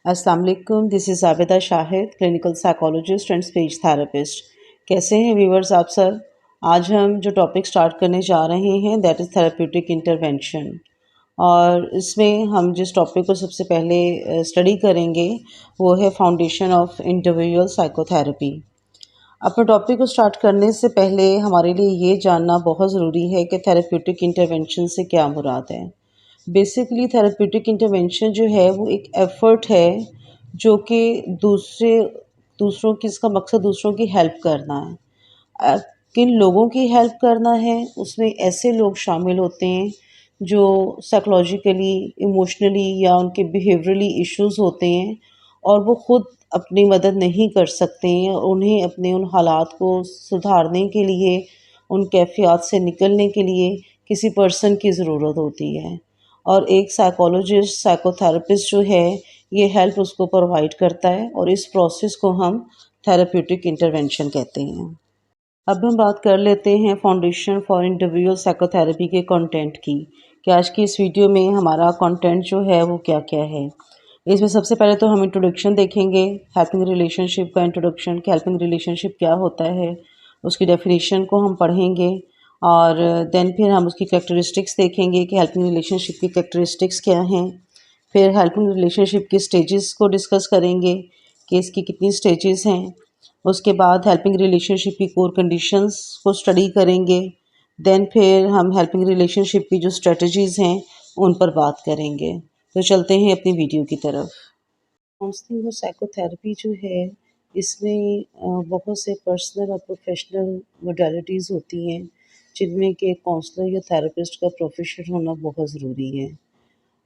अस्सलाम वालेकुम, this is Abida Shahid, clinical psychologist and speech therapist. कैसे हैं व्यूवर्स आप सब? आज हम जो टॉपिक स्टार्ट करने जा रहे हैं दैट इज़ थेरेप्यूटिक इंटरवेंशन। और इसमें हम जिस टॉपिक को सबसे पहले स्टडी करेंगे वो है फाउंडेशन ऑफ इंडिविजुअल साइकोथेरेपी। अपने टॉपिक को स्टार्ट करने से पहले हमारे लिए ये जानना बहुत ज़रूरी है कि थेरेप्यूटिक इंटरवेंशन से क्या मुराद है। बेसिकली थेरेप्यूटिक इंटरवेंशन जो है वो एक एफ़र्ट है जो कि दूसरों की इसका मकसद दूसरों की हेल्प करना है। अ, किन लोगों की हेल्प करना है उसमें ऐसे लोग शामिल होते हैं जो साइकोलॉजिकली, इमोशनली या उनके बिहेवियरली इश्यूज़ होते हैं और वो खुद अपनी मदद नहीं कर सकते हैं और उन्हें अपने उन हालात को सुधारने के लिए, उन कैफ़ियत से निकलने के लिए किसी पर्सन की ज़रूरत होती है। और एक साइकोलॉजिस्ट, साइकोथेरेपिस्ट जो है ये हेल्प उसको प्रोवाइड करता है और इस प्रोसेस को हम थेरेप्यूटिक इंटरवेंशन कहते हैं। अब हम बात कर लेते हैं फाउंडेशन फॉर इंडिविजुअल साइकोथेरेपी के कंटेंट की कि आज की इस वीडियो में हमारा कंटेंट जो है वो क्या-क्या है। इसमें सबसे पहले तो हम इंट्रोडक्शन देखेंगे, हेल्पिंग रिलेशनशिप का इंट्रोडक्शन कि हेल्पिंग रिलेशनशिप क्या होता है, उसकी डेफिनेशन को हम पढ़ेंगे और देन फिर हम उसकी कैरेक्टरिस्टिक्स देखेंगे कि हेल्पिंग रिलेशनशिप की कैरेक्टरिस्टिक्स क्या हैं। फिर हेल्पिंग रिलेशनशिप के स्टेजेस को डिस्कस करेंगे कि इसकी कितनी स्टेजेस हैं। उसके बाद हेल्पिंग रिलेशनशिप की कोर कंडीशंस को स्टडी करेंगे। देन फिर हम हेल्पिंग रिलेशनशिप की जो स्ट्रेटजीज़ हैं उन पर बात करेंगे। तो चलते हैं अपनी वीडियो की तरफ। काउंसलिंग और साइकोथेरेपी जो है इसमें बहुत से पर्सनल और प्रोफेशनल मोडालिटीज़ होती हैं जिनमें कि काउंसलर या थेरेपिस्ट का प्रोफेशन होना बहुत ज़रूरी है।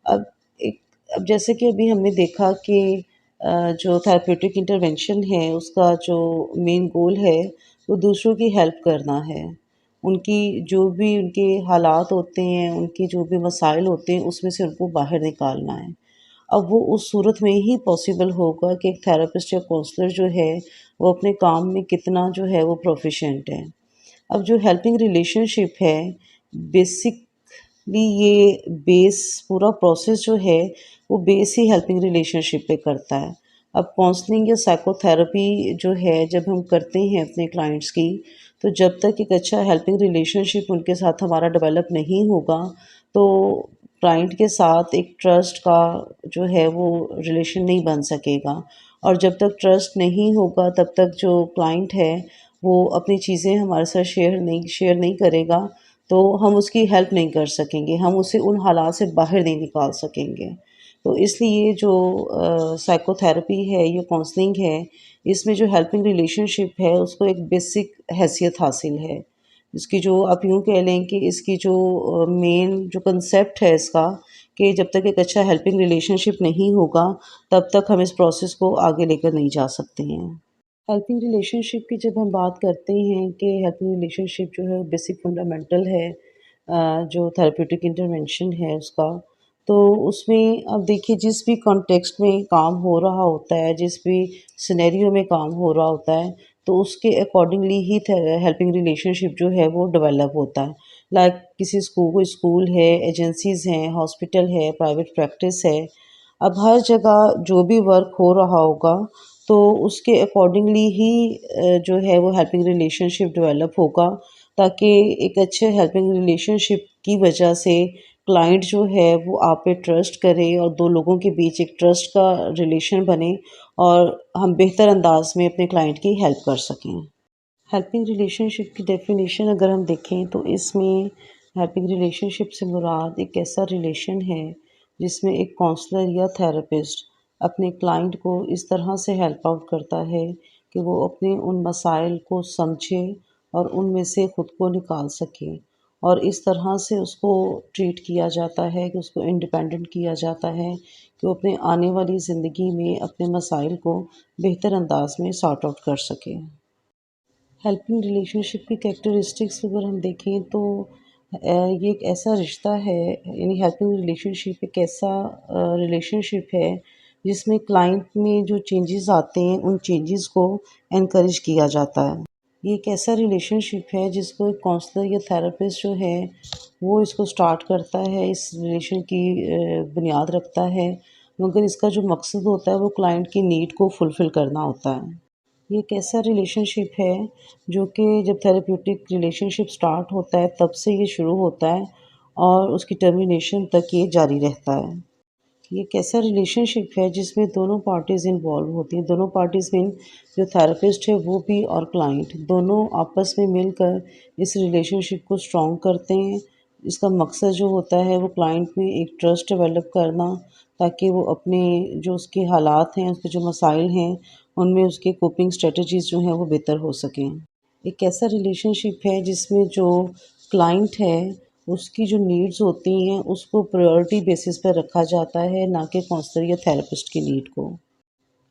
अब एक अब जैसे कि अभी हमने देखा कि जो थेरेप्यूटिक इंटरवेंशन है उसका जो मेन गोल है वो दूसरों की हेल्प करना है। उनकी जो भी उनके हालात होते हैं, उनके जो भी मसाइल होते हैं उसमें से उनको बाहर निकालना है। अब वो उस सूरत में ही पॉसिबल होगा कि एक थेरेपिस्ट या काउंसलर जो है वो अपने काम में कितना जो है वो प्रोफिशिएंट है। अब जो हेल्पिंग रिलेशनशिप है बेसिकली ये बेस पूरा प्रोसेस जो है वो बेस ही हेल्पिंग रिलेशनशिप पे करता है। अब काउंसलिंग या साइकोथेरेपी जो है जब हम करते हैं अपने क्लाइंट्स की तो जब तक एक अच्छा हेल्पिंग रिलेशनशिप उनके साथ हमारा डेवलप नहीं होगा तो क्लाइंट के साथ एक ट्रस्ट का जो है वो रिलेशन नहीं बन सकेगा और जब तक ट्रस्ट नहीं होगा तब तक जो क्लाइंट है वो अपनी चीज़ें हमारे साथ शेयर नहीं करेगा तो हम उसकी हेल्प नहीं कर सकेंगे, हम उसे उन हालात से बाहर नहीं निकाल सकेंगे। तो इसलिए जो साइकोथेरेपी है या काउंसलिंग है इसमें जो हेल्पिंग रिलेशनशिप है उसको एक बेसिक हैसियत हासिल है। इसकी जो आप यूँ कह लें कि इसकी जो मेन जो कंसेप्ट है इसका कि जब तक एक अच्छा हेल्पिंग रिलेशनशिप नहीं होगा तब तक हम इस प्रोसेस को आगे लेकर नहीं जा सकते हैं। हेल्पिंग रिलेशनशिप की जब हम बात करते हैं कि हेल्पिंग रिलेशनशिप जो है बेसिक फंडामेंटल है जो थेरेप्यूटिक इंटरवेंशन है उसका तो उसमें अब देखिए जिस भी कॉन्टेक्स्ट में काम हो रहा होता है जिस भी सिनेरियो में काम हो रहा होता है तो उसके अकॉर्डिंगली ही हेल्पिंग रिलेशनशिप जो है वो डेवलप होता है लाइक किसी स्कूल है, एजेंसीज़ हैं, हॉस्पिटल है, प्राइवेट प्रैक्टिस है। अब हर जगह जो भी वर्क हो रहा होगा तो उसके अकॉर्डिंगली ही जो है वो हेल्पिंग रिलेशनशिप डेवलप होगा ताकि एक अच्छे हेल्पिंग रिलेशनशिप की वजह से क्लाइंट जो है वो आप पे ट्रस्ट करे और दो लोगों के बीच एक ट्रस्ट का रिलेशन बने और हम बेहतर अंदाज में अपने क्लाइंट की हेल्प कर सकें। हेल्पिंग रिलेशनशिप की डेफिनेशन अगर हम देखें तो इसमें हेल्पिंग रिलेशनशिप से मुराद एक ऐसा रिलेशन है जिसमें एक काउंसलर या थेरेपिस्ट अपने क्लाइंट को इस तरह से हेल्प आउट करता है कि वो अपने उन मसाइल को समझे और उनमें से ख़ुद को निकाल सके और इस तरह से उसको ट्रीट किया जाता है कि उसको इंडिपेंडेंट किया जाता है कि वो अपने आने वाली ज़िंदगी में अपने मसाइल को बेहतर अंदाज में सॉर्ट आउट कर सके। हेल्पिंग रिलेशनशिप की कैरेक्टरिस्टिक्स अगर हम देखें तो ये एक ऐसा रिश्ता है यानी हेल्पिंग रिलेशनशिप एक ऐसा रिलेशनशिप है जिसमें क्लाइंट में जो चेंजेस आते हैं उन चेंजेस को एनकरेज किया जाता है। ये एक ऐसा रिलेशनशिप है जिसको एक काउंसलर या थेरेपिस्ट जो है वो इसको स्टार्ट करता है, इस रिलेशन की बुनियाद रखता है मगर इसका जो मकसद होता है वो क्लाइंट की नीड को फुलफ़िल करना होता है। ये एक ऐसा रिलेशनशिप है जो कि जब थेरेप्यूटिक रिलेशनशिप स्टार्ट होता है तब से ये शुरू होता है और उसकी टर्मिनेशन तक ये जारी रहता है। ये एक ऐसा रिलेशनशिप है जिसमें दोनों पार्टीज़ इन्वॉल्व होती हैं। दोनों पार्टीज़ मीन जो थेरेपिस्ट है वो भी और क्लाइंट दोनों आपस में मिलकर इस रिलेशनशिप को स्ट्रॉन्ग करते हैं। इसका मकसद जो होता है वो क्लाइंट में एक ट्रस्ट डेवलप करना, ताकि वो अपने जो उसके हालात हैं, उसके जो मसाइल हैं, उनमें उसके कोपिंग स्ट्रेटजीज़ जो हैं वो बेहतर हो सकें। एक ऐसा रिलेशनशिप है जिसमें जो क्लाइंट है उसकी जो नीड्स होती हैं उसको प्रायोरिटी बेसिस पर रखा जाता है, ना कि काउंसलर या थेरेपिस्ट की नीड को।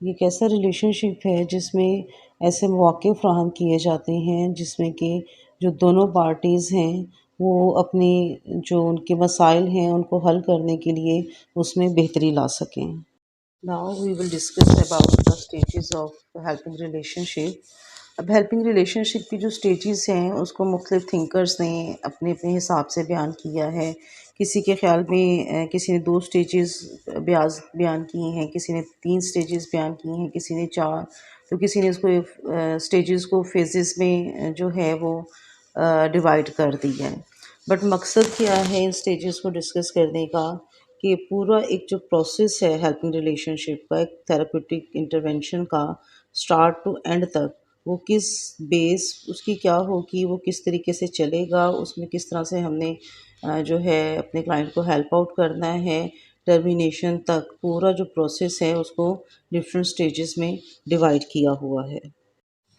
ये एक ऐसा रिलेशनशिप है जिसमें ऐसे मौके फ़राहम किए जाते हैं जिसमें कि जो दोनों पार्टीज़ हैं वो अपनी जो उनके मसाइल हैं उनको हल करने के लिए उसमें बेहतरी ला सकें। Now we will discuss about the stages of helping relationship. अब हेल्पिंग रिलेशनशिप की जो स्टेजेस हैं उसको मुख्तलिफ थिंकर्स ने अपने अपने हिसाब से बयान किया है। किसी के ख़्याल में किसी ने 2 स्टेजेस बयान किए हैं, किसी ने 3 स्टेजेस बयान किए हैं, किसी ने 4, तो किसी ने इसको स्टेजेस को फेजेस में जो है वो डिवाइड कर दिया है। बट मकसद क्या है इन स्टेजेस को डिस्कस करने का, कि पूरा एक जो प्रोसेस है हेल्पिंग रिलेशनशिप का, एक थेरेप्यूटिक इंटरवेंशन का स्टार्ट टू एंड तक, वो किस बेस उसकी क्या होगी, वो किस तरीके से चलेगा, उसमें किस तरह से हमने जो है अपने क्लाइंट को हेल्प आउट करना है, टर्मिनेशन तक पूरा जो प्रोसेस है उसको डिफरेंट स्टेजेस में डिवाइड किया हुआ है।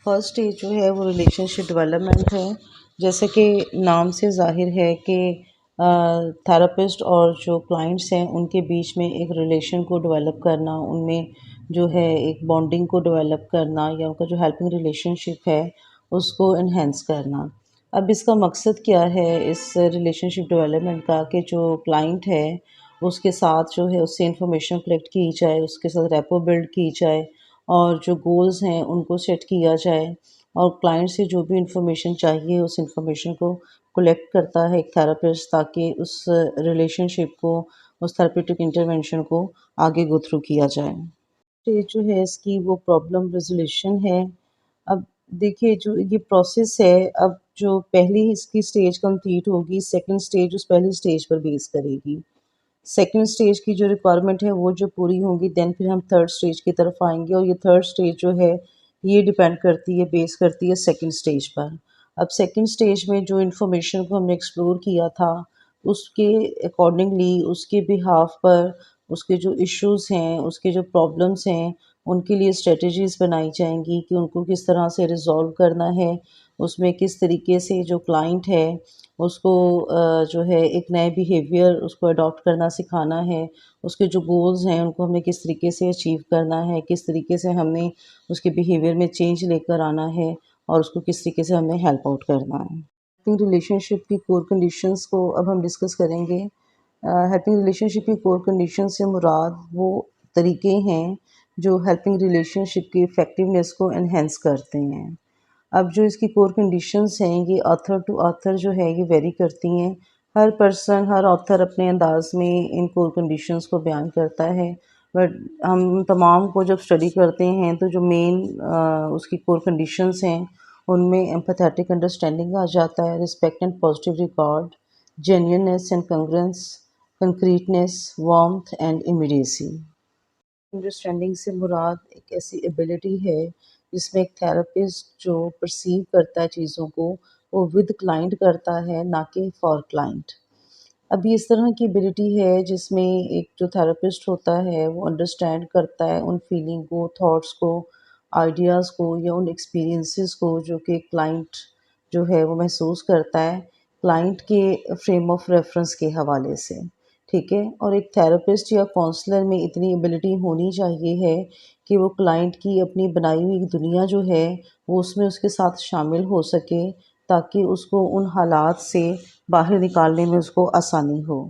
फर्स्ट स्टेज जो है वो रिलेशनशिप डेवलपमेंट है। जैसे कि नाम से ज़ाहिर है कि थेरेपिस्ट और जो क्लाइंट्स हैं उनके बीच में एक रिलेशन को डेवलप करना, उनमें जो है एक बॉन्डिंग को डेवलप करना या उनका जो हेल्पिंग रिलेशनशिप है उसको इन्हेंस करना। अब इसका मकसद क्या है इस रिलेशनशिप डेवलपमेंट का, कि जो क्लाइंट है उसके साथ जो है उससे इंफॉर्मेशन कलेक्ट की जाए, उसके साथ रेपो बिल्ड की जाए और जो गोल्स हैं उनको सेट किया जाए, और क्लाइंट से जो भी इंफॉर्मेशन चाहिए उस इंफॉर्मेशन को कलेक्ट करता है एक थेरेपिस्ट, ताकि उस रिलेशनशिप को, उस थेरेप्यूटिक इंटरवेंशन को आगे गो थ्रू किया जाए। स्टेज जो है इसकी वो प्रॉब्लम रेज़ोल्यूशन है। अब देखिए जो ये प्रोसेस है, अब जो पहली इसकी स्टेज कंप्लीट होगी, सेकंड स्टेज उस पहली स्टेज पर बेस करेगी। सेकंड स्टेज की जो रिक्वायरमेंट है वो जो पूरी होगी देन फिर हम थर्ड स्टेज की तरफ आएँगे, और ये थर्ड स्टेज जो है ये डिपेंड करती है, बेस करती है सेकंड स्टेज पर। अब सेकंड स्टेज में जो इन्फॉर्मेशन को हमने एक्सप्लोर किया था उसके अकॉर्डिंगली, उसके बिहाफ़ पर, उसके जो इश्यूज़ हैं, उसके जो प्रॉब्लम्स हैं, उनके लिए स्ट्रैटेजीज़ बनाई जाएँगी कि उनको किस तरह से रिज़ॉल्व करना है। उसमें किस तरीके से जो क्लाइंट है उसको जो है एक नए बिहेवियर उसको अडॉप्ट करना सिखाना है। उसके जो गोल्स हैं उनको हमने किस तरीके से अचीव करना है, किस तरीके से हमने उसके बिहेवियर में चेंज लेकर आना है और उसको किस तरीके से हमने हेल्प आउट करना है। हेल्पिंग रिलेशनशिप की कोर कंडीशंस को अब हम डिस्कस करेंगे। हेल्पिंग रिलेशनशिप की कोर कंडीशन से मुराद वो तरीके हैं जो हेल्पिंग रिलेशनशिप की इफ़ेक्टिवनेस को एनहांस करते हैं। अब जो इसकी कोर कंडीशंस हैं ये ऑथर टू ऑथर जो है ये वेरी करती हैं। हर पर्सन, हर ऑथर अपने अंदाज में इन कोर कंडीशंस को बयान करता है, बट हम तमाम को जब स्टडी करते हैं तो जो मेन उसकी कोर कंडीशंस हैं उनमें एम्पैथेटिक अंडरस्टैंडिंग आ जाता है, respect and positive record, genuineness and congruence, concreteness, warmth and immediacy. Understanding से मुराद एक ऐसी एबिलिटी है जिसमें एक थेरेपिस्ट जो परसीव करता है चीज़ों को वो विद क्लाइंट करता है, ना कि फॉर क्लाइंट। अब ये इस तरह की एबिलिटी है जिसमें एक जो थेरेपिस्ट होता है वो अंडरस्टैंड करता है उन फीलिंग को, थॉट्स को, आइडियाज़ को या उन एक्सपीरियंसेस को जो कि क्लाइंट जो है वो महसूस करता है क्लाइंट के फ्रेम ऑफ रेफरेंस के हवाले से। ठीक है? और एक थेरेपिस्ट या काउंसलर में इतनी एबिलिटी होनी चाहिए है कि वो क्लाइंट की अपनी बनाई हुई दुनिया जो है वो उसमें उसके साथ शामिल हो सके, ताकि उसको उन हालात से बाहर निकालने में उसको आसानी हो।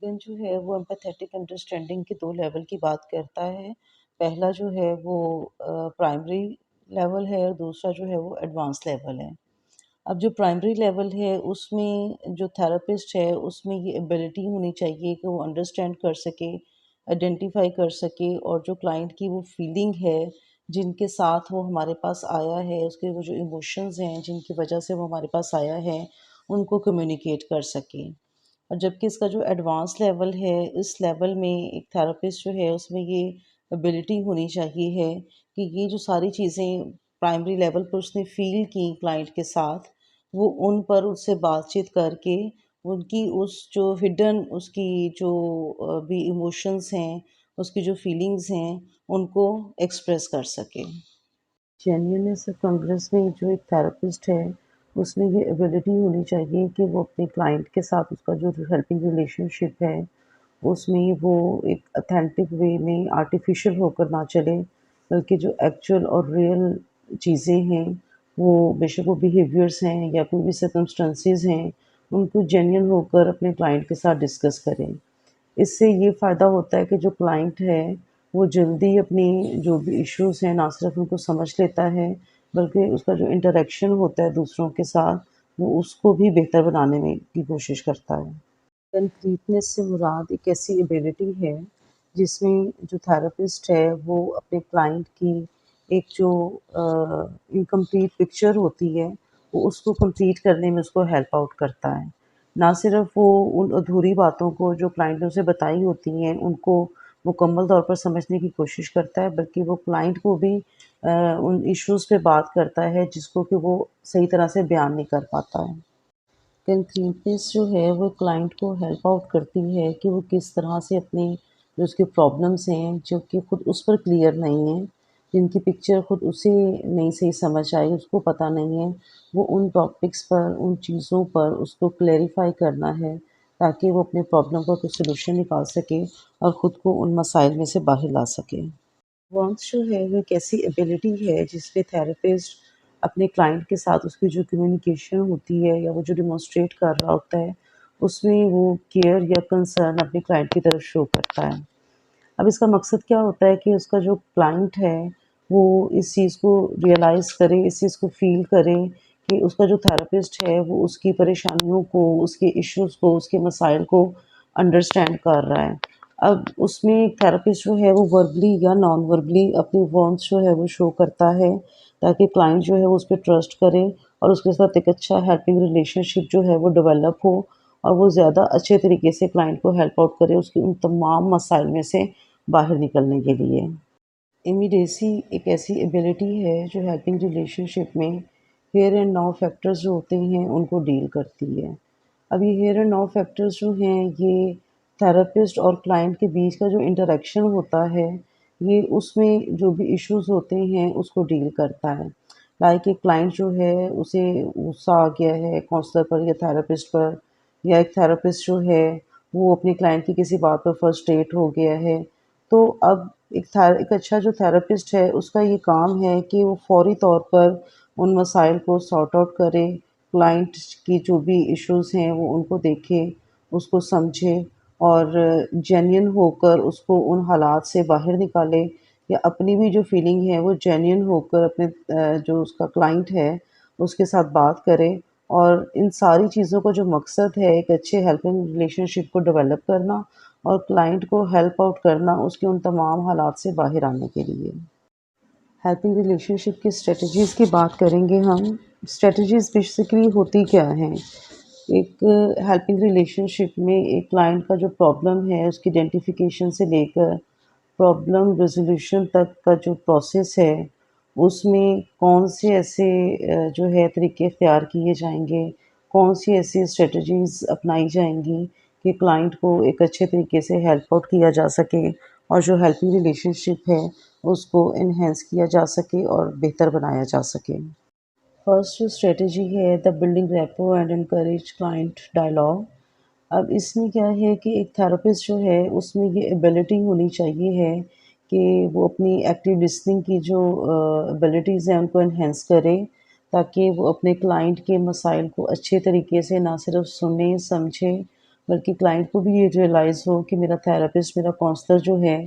देन जो है वो एम्पैथेटिक अंडरस्टैंडिंग के 2 लेवल की बात करता है। पहला जो है वो प्राइमरी लेवल है और दूसरा जो है वो एडवांस लेवल है। अब जो प्राइमरी लेवल है उसमें जो थेरेपिस्ट है उसमें ये एबिलिटी होनी चाहिए कि वो अंडरस्टैंड कर सके आइडेंटिफाई कर सके और जो क्लाइंट की वो फीलिंग है जिनके साथ वो हमारे पास आया है, उसके वो जो इमोशंस हैं जिनकी वजह से वो हमारे पास आया है, उनको कम्युनिकेट कर सके। और जबकि इसका जो एडवांस लेवल है, इस लेवल में एक थेरेपिस्ट जो है उसमें ये एबिलिटी होनी चाहिए है कि ये जो सारी चीज़ें प्राइमरी लेवल पर उसने फ़ील की क्लाइंट के साथ, वो उन पर उससे बातचीत करके उनकी उस जो हिडन उसकी जो भी इमोशंस हैं, उसकी जो फीलिंग्स हैं, उनको एक्सप्रेस कर सके। जेन्युइननेस ऑफ कांग्रेस में जो एक थेरेपिस्ट है, उसमें ये एबिलिटी होनी चाहिए कि वो अपने क्लाइंट के साथ उसका जो हेल्पिंग रिलेशनशिप है, उसमें वो एक ऑथेंटिक वे में आर्टिफिशियल होकर ना चले, बल्कि जो एक्चुअल और रियल चीज़ें हैं, वो बेशक वो बिहेवियर्स हैं या कोई भी सर्कमस्टेंसेस हैं, उनको जेन्युइन होकर अपने क्लाइंट के साथ डिस्कस करें। इससे ये फ़ायदा होता है कि जो क्लाइंट है, वो जल्दी अपनी जो भी इश्यूज़ हैं, ना सिर्फ़ उनको समझ लेता है, बल्कि उसका जो इंटरैक्शन होता है दूसरों के साथ, वो उसको भी बेहतर बनाने में की कोशिश करता है। कंप्लीटनेस से मुराद एक ऐसी एबिलिटी है, जिसमें जो थेरेपिस्ट है, वो अपने क्लाइंट की एक जो इनकम्प्लीट पिक्चर होती है, वो उसको कंप्लीट करने में उसको हेल्प आउट करता है। ना सिर्फ़ वो उन अधूरी बातों को जो क्लाइंट ने उसे बताई होती हैं, उनको मुकम्मल तौर पर समझने की कोशिश करता है, बल्कि वो क्लाइंट को भी उन इश्यूज़ पे बात करता है, जिसको कि वो सही तरह से बयान नहीं कर पाता है। कंक्रीटनेस जो है वो क्लाइंट को हेल्प आउट करती है कि वो किस तरह से अपने जो उसके प्रॉब्लम्स हैं जो कि खुद उस पर क्लियर नहीं है, जिनकी पिक्चर खुद उसे नहीं सही समझ आई, उसको पता नहीं है, वो उन टॉपिक्स पर, उन चीज़ों पर उसको क्लैरिफ़ाई करना है ताकि वो अपने प्रॉब्लम का कुछ सॉल्यूशन निकाल सके और ख़ुद को उन मसाइल में से बाहर ला सके। वार्म्थ जो है वो एक ऐसी एबिलिटी है जिसमें थेरेपिस्ट अपने क्लाइंट के साथ उसकी जो कम्युनिकेशन होती है या वो जो डिमॉन्स्ट्रेट कर रहा होता है, उसमें वो केयर या कंसर्न अपने क्लाइंट की तरफ शो करता है। अब इसका मकसद क्या होता है कि उसका जो क्लाइंट है, वो इस चीज़ को रियलाइज़ करे, इस चीज़ को फ़ील करे कि उसका जो थेरेपिस्ट है, वो उसकी परेशानियों को, उसके इश्यूज़ को, उसके मसाइल को अंडरस्टैंड कर रहा है। अब उसमें थेरेपिस्ट जो है, वो वर्बली या नॉन वर्बली अपनी वार्म्थ जो है, वो शो करता है, ताकि क्लाइंट जो है, वो उस पे ट्रस्ट करे और उसके साथ एक अच्छा हेल्पिंग रिलेशनशिप जो है, वो डेवलप हो और वो ज़्यादा अच्छे तरीके से क्लाइंट को हेल्प आउट करे, उसकी उन तमाम मसाइल में से बाहर निकलने के लिए। इमीडिएसी एक ऐसी एबिलिटी है जो हेल्पिंग रिलेशनशिप में हियर एंड नाउ फैक्टर्स जो होते हैं उनको डील करती है। अब ये हियर एंड नाउ फैक्टर्स जो हैं ये थेरेपिस्ट और क्लाइंट के बीच का जो इंटरेक्शन होता है ये उसमें जो भी इश्यूज़ होते हैं उसको डील करता है। लाइक एक क्लाइंट जो है उसे गुस्सा आ गया है काउंसलर पर या थेरेपिस्ट पर, या एक थेरेपिस्ट जो है वो अपने क्लाइंट की किसी बात पर फ्रस्ट्रेट हो गया है। तो अब एक अच्छा जो थेरेपिस्ट है उसका ये काम है कि वो फ़ौरी तौर पर उन मसाइल को सॉर्ट आउट करे, क्लाइंट की जो भी इश्यूज़ हैं वो उनको देखे, उसको समझे और जेन्युइन होकर उसको उन हालात से बाहर निकाले, या अपनी भी जो फीलिंग है वो जेन्युइन होकर अपने जो उसका क्लाइंट है उसके साथ बात करे। और इन सारी चीज़ों का जो मकसद है एक अच्छे हेल्पिंग रिलेशनशिप को डेवलप करना और क्लाइंट को हेल्प आउट करना उसके उन तमाम हालात से बाहर आने के लिए। हेल्पिंग रिलेशनशिप की स्ट्रेटजीज़ की बात करेंगे हम। स्ट्रेटजीज़ बेसिकली होती क्या हैं? एक हेल्पिंग रिलेशनशिप में एक क्लाइंट का जो प्रॉब्लम है उसकी आइडेंटिफिकेशन से लेकर प्रॉब्लम रेज़ोल्यूशन तक का जो प्रोसेस है, उसमें कौन से ऐसे जो है तरीके इख्तियार किए जाएँगे, कौन सी ऐसी स्ट्रेटजीज़ अपनाई जाएँगी कि क्लाइंट को एक अच्छे तरीके से हेल्प आउट किया जा सके और जो हेल्पिंग रिलेशनशिप है, उसको एनहांस किया जा सके और बेहतर बनाया जा सके। फर्स्ट जो स्ट्रेटजी है the building rapport and encourage client dialogue. अब इसमें क्या है कि एक थेरेपिस्ट जो है उसमें ये एबिलिटी होनी चाहिए है कि वो अपनी एक्टिव लिसनिंग की जो एबिलिटीज़ हैं उनको एनहांस करे, ताकि वो अपने क्लाइंट के मसाइल को अच्छे तरीके से ना सिर्फ सुने समझे, बल्कि क्लाइंट को भी ये रियलाइज़ हो कि मेरा थेरेपिस्ट, मेरा काउंसलर जो है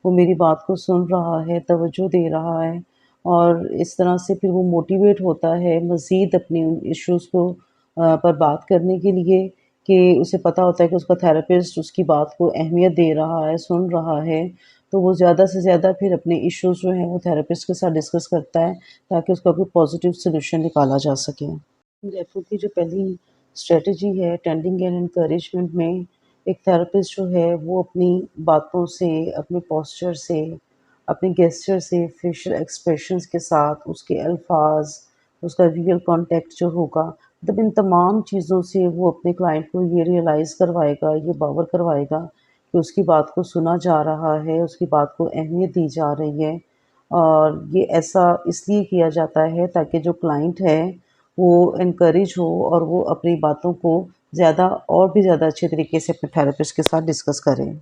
वो मेरी बात को सुन रहा है, तवज्जो दे रहा है और इस तरह से फिर वो मोटिवेट होता है मज़ीद अपनी उन इश्यूज़ को पर बात करने के लिए, कि उसे पता होता है कि उसका थेरेपिस्ट उसकी बात को अहमियत दे रहा है, सुन रहा है, तो वो ज़्यादा से ज़्यादा फिर अपने इश्यूज़ जो हैं वो थेरेपिस्ट के साथ डिस्कस करता है ताकि उसका कोई पॉज़िटिव सॉल्यूशन निकाला जा सके। जयपुर की जो पहली स्ट्रैटेजी है अटेंडिंग एंड एनकरेजमेंट में, एक थेरेपिस्ट जो है वो अपनी बातों से, अपने पोस्चर से, अपने गेस्चर से, फेशियल एक्सप्रेशंस के साथ, उसके अल्फाज, उसका रियल कॉन्टेक्ट जो होगा, मतलब इन तमाम चीज़ों से वो अपने क्लाइंट को ये रियलाइज़ करवाएगा, ये बावर करवाएगा कि उसकी बात को सुना जा रहा है, उसकी बात को अहमियत दी जा रही है। और ये ऐसा इसलिए किया जाता है ताकि जो क्लाइंट है वो एनकरेज हो और वो अपनी बातों को ज़्यादा और भी ज़्यादा अच्छे तरीके से अपने थेरेपिस्ट के साथ डिस्कस करें।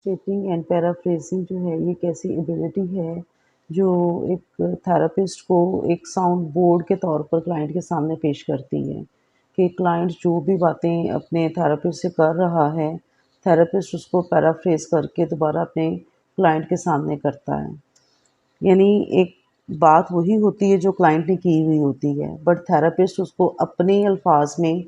शेपिंग एंड पैराफ्रेजिंग जो है ये एक ऐसी एबिलिटी है जो एक थेरेपिस्ट को एक साउंड बोर्ड के तौर पर क्लाइंट के सामने पेश करती है कि क्लाइंट जो भी बातें अपने थेरेपिस्ट से कर रहा है, थेरेपिस्ट उसको पैराफ्रेज करके दोबारा अपने क्लाइंट के सामने करता है। यानी एक बात वही होती है जो क्लाइंट ने की हुई होती है, बट थेरेपिस्ट उसको अपने अल्फाज में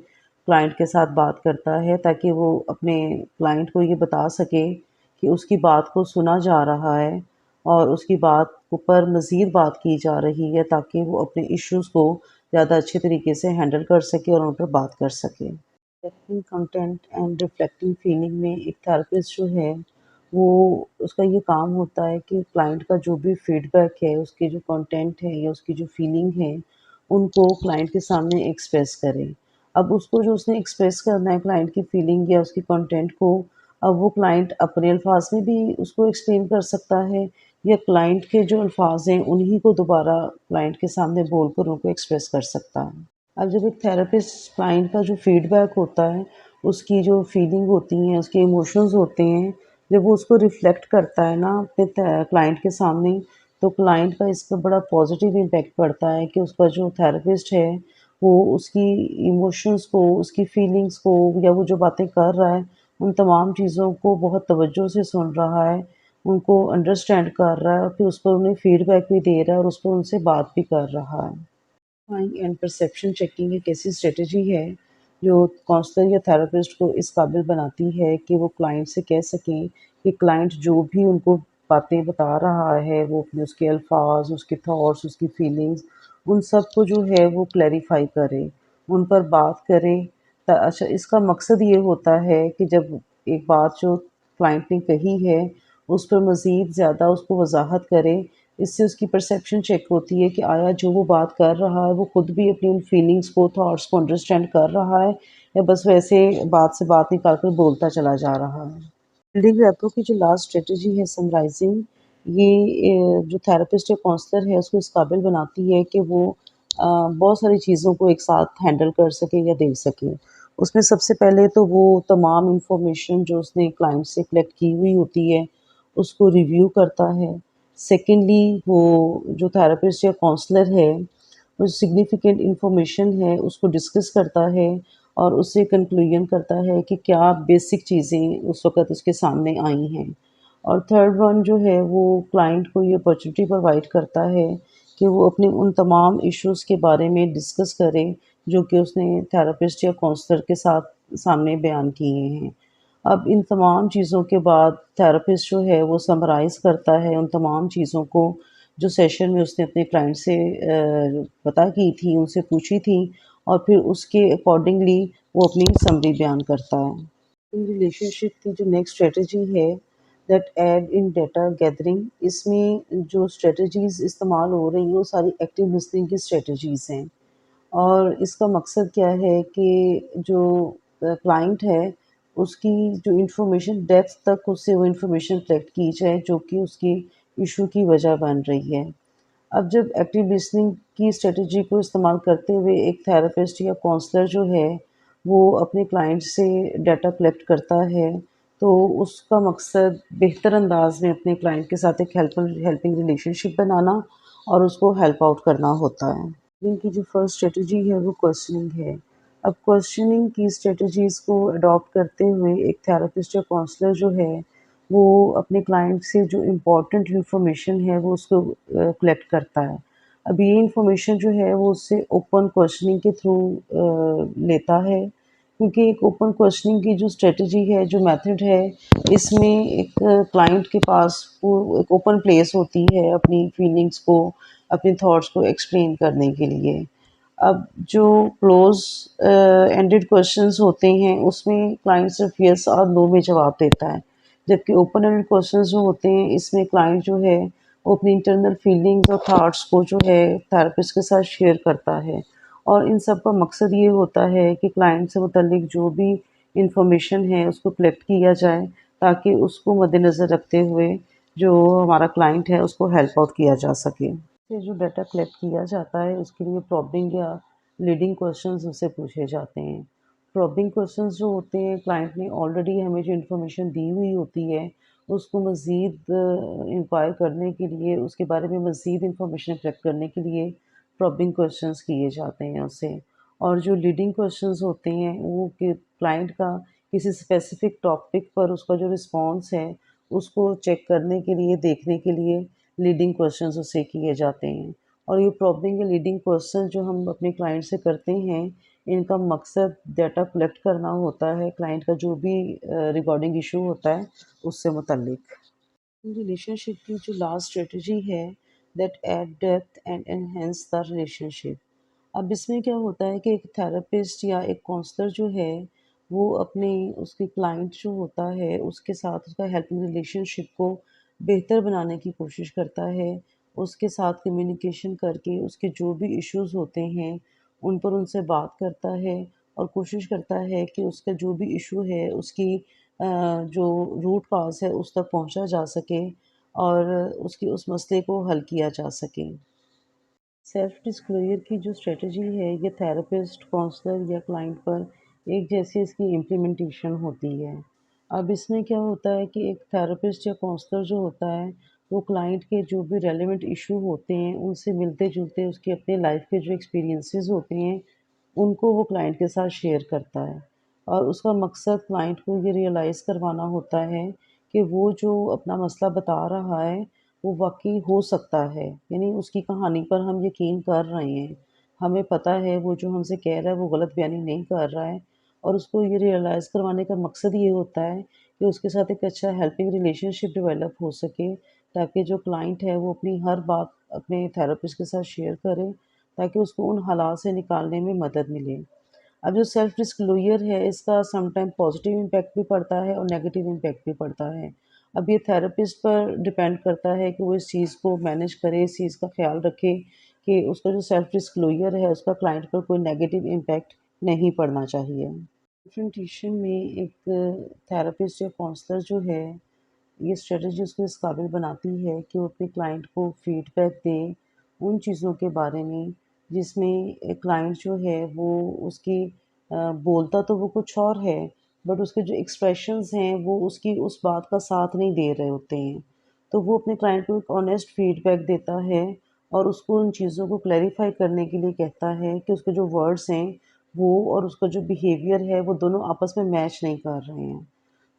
क्लाइंट के साथ बात करता है ताकि वो अपने क्लाइंट को ये बता सके कि उसकी बात को सुना जा रहा है और उसकी बात पर मज़ीद बात की जा रही है ताकि वो अपने इश्यूज़ को ज़्यादा अच्छे तरीके से हैंडल कर सके और उन पर बात कर सके। Reflecting content and reflecting feeling में एक थेरेपिस्ट जो है वो उसका ये काम होता है कि क्लाइंट का जो भी फीडबैक है, उसके जो कंटेंट है या उसकी जो फीलिंग है, उनको क्लाइंट के सामने एक्सप्रेस करे। अब उसको जो उसने एक्सप्रेस करना है क्लाइंट की फीलिंग या उसकी कंटेंट को, अब वो क्लाइंट अपने अल्फाज में भी उसको एक्सप्लेन कर सकता है या क्लाइंट के जो अल्फाज हैं उन्हीं को दोबारा क्लाइंट के सामने बोलकर उनको एक्सप्रेस कर सकता है। अब जब एक थेरेपिस्ट क्लाइंट का जो फीडबैक होता है, उसकी जो फीलिंग होती हैं, उसके इमोशंस होते हैं, जब वो उसको रिफ्लेक्ट करता है ना अपने क्लाइंट के सामने, तो क्लाइंट का इस पर बड़ा पॉजिटिव इम्पैक्ट पड़ता है कि उसका जो थेरेपिस्ट है, वो उसकी इमोशंस को, उसकी फीलिंग्स को या वो जो बातें कर रहा है, उन तमाम चीज़ों को बहुत तवज्जो से सुन रहा है, उनको अंडरस्टैंड कर रहा है और फिर उस पर उन्हें फीडबैक भी दे रहा है और उस पर उनसे बात भी कर रहा है। फाइंग एंड परसेप्शन चेकिंग एक ऐसी स्ट्रेटजी है जो काउंसलर या थेरेपिस्ट को इस काबिल बनाती है कि वो क्लाइंट से कह सकें कि क्लाइंट जो भी उनको बातें बता रहा है वो अपने उसके अल्फाज, उसके थॉट्स, उसकी फीलिंग्स, उन सब को जो है वो क्लैरिफाई करे, उन पर बात करे। अच्छा, इसका मकसद ये होता है कि जब एक बात जो क्लाइंट ने कही है उस पर मज़ीद ज़्यादा उसको वजाहत करे, इससे उसकी परसेप्शन चेक होती है कि आया जो वो बात कर रहा है वो खुद भी अपनी उन फीलिंग्स को, थॉट्स को अंडरस्टैंड कर रहा है या बस वैसे बात से बात निकाल कर बोलता चला जा रहा है। बिल्डिंग रैपो की जो लास्ट स्ट्रेटजी है समराइजिंग, ये जो थेरेपिस्ट या काउंसलर है उसको इस काबिल बनाती है कि वो बहुत सारी चीज़ों को एक साथ हैंडल कर सके या देख सके। उसमें सबसे पहले तो वो तमाम इन्फॉर्मेशन जो उसने क्लाइंट से कलेक्ट की हुई होती है, उसको रिव्यू करता है। सेकेंडली वो जो थेरेपिस्ट या काउंसलर है, वो सिग्निफिकेंट इन्फॉर्मेशन है उसको डिस्कस करता है और उससे कंक्लूजन करता है कि क्या बेसिक चीज़ें उस वक़्त उसके सामने आई हैं। और थर्ड वन जो है वो क्लाइंट को ये अपॉर्चुनिटी प्रोवाइड करता है कि वो अपने उन तमाम इश्यूज़ के बारे में डिस्कस करे जो कि उसने थेरेपिस्ट या काउंसलर के साथ सामने बयान किए हैं। अब इन तमाम चीज़ों के बाद थेरेपिस्ट जो है वो समराइज़ करता है उन तमाम चीज़ों को जो सेशन में उसने अपने क्लाइंट से पता की थी, उनसे पूछी थी और फिर उसके अकॉर्डिंगली वो अपनी समरी बयान करता है। इन रिलेशनशिप की जो नेक्स्ट स्ट्रेटजी है that add in data gathering, इसमें जो स्ट्रेटजीज़ इस्तेमाल हो रही हैं वो सारी एक्टिव लिसनिंग की स्ट्रेटजीज़ हैं। और इसका मकसद क्या है कि जो क्लाइंट है उसकी जो इन्फॉर्मेशन डेप्थ तक उससे वो इन्फॉर्मेशन कलेक्ट की जाए जो कि उसकी इशू की वजह बन रही है। अब जब एक्टिव लिसनिंग की स्ट्रेटजी को इस्तेमाल करते हुए एक थेरेपिस्ट या काउंसलर जो है वो अपने क्लाइंट से डाटा कलेक्ट करता है, तो उसका मकसद बेहतर अंदाज में अपने क्लाइंट के साथ एक हेल्पिंग रिलेशनशिप बनाना और उसको हेल्प आउट करना होता है। इनकी जो फर्स्ट स्ट्रेटजी है वो क्वेश्चनिंग है। अब क्वेश्चनिंग की स्ट्रेटजीज़ को अडॉप्ट करते हुए एक थेरेपिस्ट या काउंसलर जो है वो अपने क्लाइंट से जो इम्पोर्टेंट इन्फॉर्मेशन है वो उसको कलेक्ट करता है। अब ये इन्फॉर्मेशन जो है वो उससे ओपन क्वेश्चनिंग के थ्रू लेता है क्योंकि एक ओपन क्वेश्चनिंग की जो स्ट्रेटजी है, जो मेथड है, इसमें एक क्लाइंट के पास वो एक ओपन प्लेस होती है अपनी फीलिंग्स को, अपने थॉट्स को एक्सप्लेन करने के लिए। अब जो क्लोज़ एंडेड क्वेश्चंस होते हैं, उसमें क्लाइंट सिर्फ यस और नो में जवाब देता है। जबकि ओपन एंडेड क्वेश्चंस जो होते हैं, इसमें क्लाइंट जो है, वो अपनी इंटरनल फीलिंग्स और थॉट्स को जो है थेरेपिस्ट के साथ शेयर करता है। और इन सब का मकसद ये होता है कि क्लाइंट से मुतल्लिक जो भी इंफॉर्मेशन है, उसको कलेक्ट किया जाए, ताकि उसको मद्देनज़र रखते हुए जो हमारा क्लाइंट है, उसको हेल्प आउट किया जा सके। से जो डाटा कलेक्ट किया जाता है, उसके लिए प्रॉबिंग या लीडिंग क्वेश्चंस उससे पूछे जाते हैं। प्रॉबिंग क्वेश्चंस जो होते हैं, क्लाइंट ने ऑलरेडी हमें जो इन्फॉर्मेशन दी हुई होती है, उसको मज़ीद इंक्वायर करने के लिए, उसके बारे में मज़ीद इन्फॉर्मेशन कलेक्ट करने के लिए प्रॉबिंग क्वेश्चंस किए जाते हैं उससे। और जो लीडिंग क्वेश्चंस होते हैं, वो कि क्लाइंट का किसी स्पेसिफिक टॉपिक पर उसका जो रिस्पॉन्स है, उसको चेक करने के लिए, देखने के लिए लीडिंग क्वेश्चंस उससे किए जाते हैं। और ये प्रॉबिंग या लीडिंग क्वेश्चन जो हम अपने क्लाइंट से करते हैं, इनका मकसद डाटा कलेक्ट करना होता है, क्लाइंट का जो भी रिगार्डिंग इशू होता है, उससे मुतल्लिक। रिलेशनशिप की जो लास्ट स्ट्रेटजी है, that add depth and enhance the relationship. अब इसमें क्या होता है कि एक थेरेपिस्ट या एक काउंसलर जो है, वो अपने उसके क्लाइंट जो होता है, उसके साथ उसका हेल्पिंग रिलेशनशिप को बेहतर बनाने की कोशिश करता है। उसके साथ कम्युनिकेशन करके उसके जो भी इश्यूज़ होते हैं, उन पर उनसे बात करता है और कोशिश करता है कि उसका जो भी इशू है, उसकी जो रूट कॉज़ है, उस तक पहुँचा जा सके और उसकी उस मसले को हल किया जा सके। सेल्फ डिस्क्लोजर की जो स्ट्रेटजी है, ये थेरेपिस्ट, काउंसलर या क्लाइंट पर एक जैसी इसकी इम्प्लीमेंटेशन होती है। अब इसमें क्या होता है कि एक थेरेपिस्ट या काउंसलर जो होता है, वो क्लाइंट के जो भी रेलेवेंट इशू होते हैं, उनसे मिलते-जुलते उसके अपने लाइफ के जो एक्सपीरियंसेस होते हैं, उनको वो क्लाइंट के साथ शेयर करता है। और उसका मकसद क्लाइंट को ये रियलाइज़ करवाना होता है कि वो जो अपना मसला बता रहा है, वो वाक़ई हो सकता है, यानी उसकी कहानी पर हम यकीन कर रहे हैं। हमें पता है वो जो हमसे कह रहा है वो गलत बयानी नहीं कर रहा है, और उसको ये रियलाइज़ करवाने का मकसद ये होता है कि उसके साथ एक अच्छा हेल्पिंग रिलेशनशिप डेवलप हो सके, ताकि जो क्लाइंट है वो अपनी हर बात अपने थेरेपिस्ट के साथ शेयर करे, ताकि उसको उन हालात से निकालने में मदद मिले। अब जो सेल्फ डिस्क्लोज़र है, इसका समटाइम पॉजिटिव इम्पैक्ट भी पड़ता है और नेगेटिव इम्पैक्ट भी पड़ता है। अब ये थेरेपिस्ट पर डिपेंड करता है कि वो इस चीज़ को मैनेज करे, इस चीज़ का ख़्याल रखे कि उसका जो सेल्फ डिस्क्लोज़र है, उसका क्लाइंट पर कोई नेगेटिव इम्पैक्ट नहीं पड़ना चाहिए। कन्फ्रंटेशन में एक थेरेपिस्ट या काउंसलर जो है, ये स्ट्रेटजी उसको इस काबिल बनाती है कि वो अपने क्लाइंट को फीडबैक दे उन चीज़ों के बारे में जिसमें क्लाइंट जो है वो उसकी बोलता तो वो कुछ और है, बट उसके जो एक्सप्रेशंस हैं वो उसकी उस बात का साथ नहीं दे रहे होते हैं। तो वो अपने क्लाइंट को एक ऑनेस्ट फीडबैक देता है और उसको उन चीज़ों को क्लैरिफाई करने के लिए कहता है कि उसके जो वर्ड्स हैं वो और उसका जो बिहेवियर है वो दोनों आपस में मैच नहीं कर रहे हैं।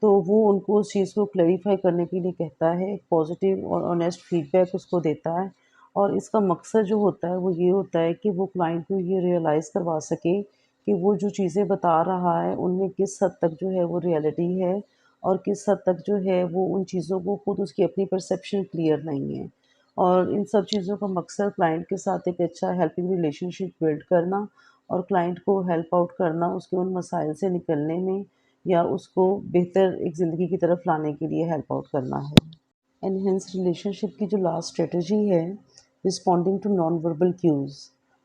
तो वो उनको उस चीज़ को क्लैरिफ़ाई करने के लिए कहता है, पॉज़िटिव और ऑनेस्ट फ़ीडबैक उसको देता है। और इसका मकसद जो होता है वो ये होता है कि वो क्लाइंट को ये रियलाइज़ करवा सके कि वो जो चीज़ें बता रहा है उनमें किस हद तक जो है वो रियलिटी है और किस हद तक जो है वो उन चीज़ों को खुद उसकी अपनी परसेप्शन क्लियर नहीं है। और इन सब चीज़ों का मकसद क्लाइंट के साथ एक अच्छा हेल्पिंग रिलेशनशिप बिल्ड करना और क्लाइंट को हेल्प आउट करना उसके उन मसाइल से निकलने में या उसको बेहतर एक ज़िंदगी की तरफ लाने के लिए हेल्प आउट करना है। एनहेंस रिलेशनशिप की जो लास्ट स्ट्रेटजी है, responding to non verbal cues.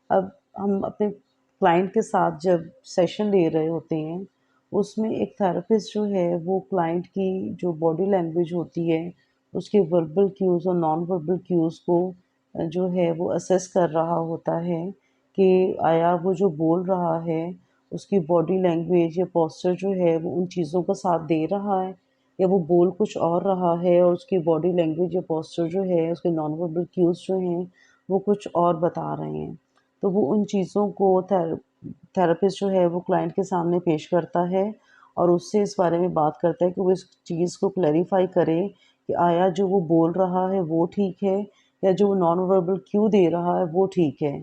अब हम अपने क्लाइंट के साथ जब सेशन ले रहे होते हैं, उसमें एक थेरेपिस्ट जो है वो क्लाइंट की जो बॉडी लैंग्वेज होती है, उसके वर्बल क्यूज़ और नॉन वर्बल क्यूज़ को जो है वो असेस कर रहा होता है कि आया वो जो बोल रहा है, उसकी बॉडी लैंग्वेज या पोस्चर जो है वो उन चीज़ों का साथ दे रहा है, या वो बोल कुछ और रहा है और उसकी बॉडी लैंग्वेज या पोस्चर जो है, उसके नॉन वर्बल क्यूज़ जो हैं, वो कुछ और बता रहे हैं। तो वो उन चीज़ों को थेरेपिस्ट जो है वो क्लाइंट के सामने पेश करता है और उससे इस बारे में बात करता है कि वो इस चीज़ को क्लैरिफ़ाई करे कि आया जो वो बोल रहा है वो ठीक है, या जो नॉन वर्बल क्यू दे रहा है वो ठीक है।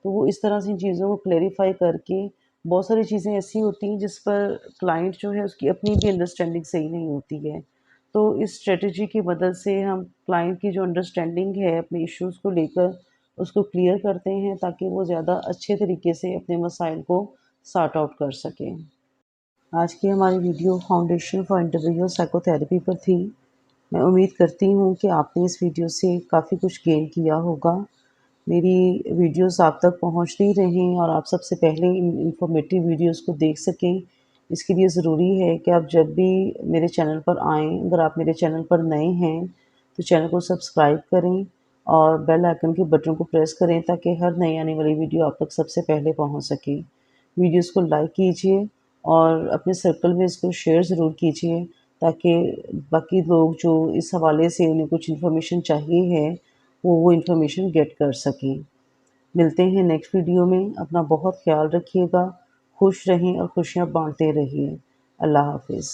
तो वो इस तरह से इन चीज़ों को क्लैरिफ़ाई करके बहुत सारी चीज़ें ऐसी होती हैं जिस पर क्लाइंट जो है उसकी अपनी भी अंडरस्टैंडिंग सही नहीं होती है। तो इस स्ट्रेटजी की मदद से हम क्लाइंट की जो अंडरस्टैंडिंग है अपने इश्यूज़ को लेकर उसको क्लियर करते हैं ताकि वो ज़्यादा अच्छे तरीके से अपने मसाइल को सॉर्ट आउट कर सकें। आज की हमारी video foundation for individual psychotherapy पर थी। मैं उम्मीद करती हूँ कि आपने इस वीडियो से काफ़ी कुछ गेन किया होगा। मेरी वीडियोस आप तक पहुँचती रहें और आप सबसे पहले इन इन्फॉर्मेटिव वीडियोस को देख सकें, इसके लिए ज़रूरी है कि आप जब भी मेरे चैनल पर आएँ, अगर आप मेरे चैनल पर नए हैं, तो चैनल को सब्सक्राइब करें और बेल आइकन के बटन को प्रेस करें ताकि हर नई आने वाली वीडियो आप तक सबसे पहले पहुँच सके। वीडियोस को लाइक कीजिए और अपने सर्कल में इसको शेयर ज़रूर कीजिए ताकि बाकी लोग जो इस हवाले से उन्हें कुछ इन्फॉर्मेशन चाहिए है, वो इन्फॉर्मेशन गेट कर सकें। मिलते हैं नेक्स्ट वीडियो में। अपना बहुत ख़्याल रखिएगा, खुश रहें और खुशियाँ बाँटते रहिए। अल्लाह हाफ़िज़।